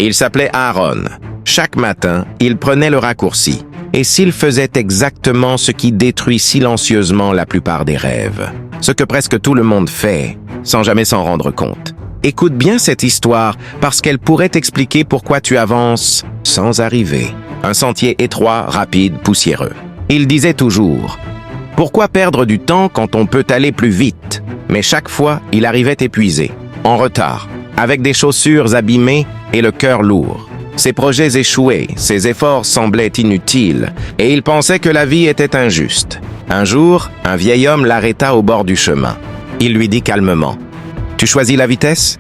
Il s'appelait Aaron. Chaque matin, il prenait le raccourci. Et s'il faisait exactement ce qui détruit silencieusement la plupart des rêves, ce que presque tout le monde fait, sans jamais s'en rendre compte. Écoute bien cette histoire, parce qu'elle pourrait t'expliquer pourquoi tu avances sans arriver. Un sentier étroit, rapide, poussiéreux. Il disait toujours « Pourquoi perdre du temps quand on peut aller plus vite ?» Mais chaque fois, il arrivait épuisé, en retard, avec des chaussures abîmées et le cœur lourd. Ses projets échouaient, ses efforts semblaient inutiles, et il pensait que la vie était injuste. Un jour, un vieil homme l'arrêta au bord du chemin. Il lui dit calmement « Tu choisis la vitesse,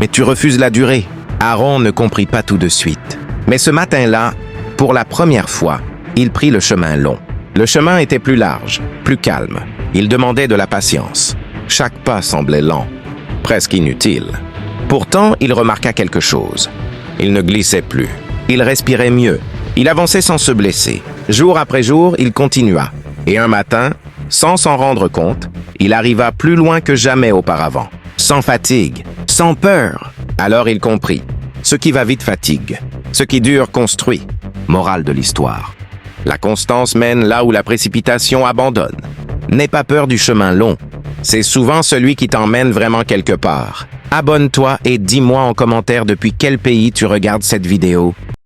mais tu refuses la durée. » Aaron ne comprit pas tout de suite. Mais ce matin-là, pour la première fois, il prit le chemin long. Le chemin était plus large, plus calme. Il demandait de la patience. Chaque pas semblait lent, presque inutile. Pourtant, il remarqua quelque chose. Il ne glissait plus. Il respirait mieux. Il avançait sans se blesser. Jour après jour, il continua. Et un matin, sans s'en rendre compte, il arriva plus loin que jamais auparavant. Sans fatigue, sans peur. Alors il comprit. Ce qui va vite fatigue. Ce qui dure construit. Morale de l'histoire. La constance mène là où la précipitation abandonne. N'aie pas peur du chemin long. C'est souvent celui qui t'emmène vraiment quelque part. Abonne-toi et dis-moi en commentaire depuis quel pays tu regardes cette vidéo.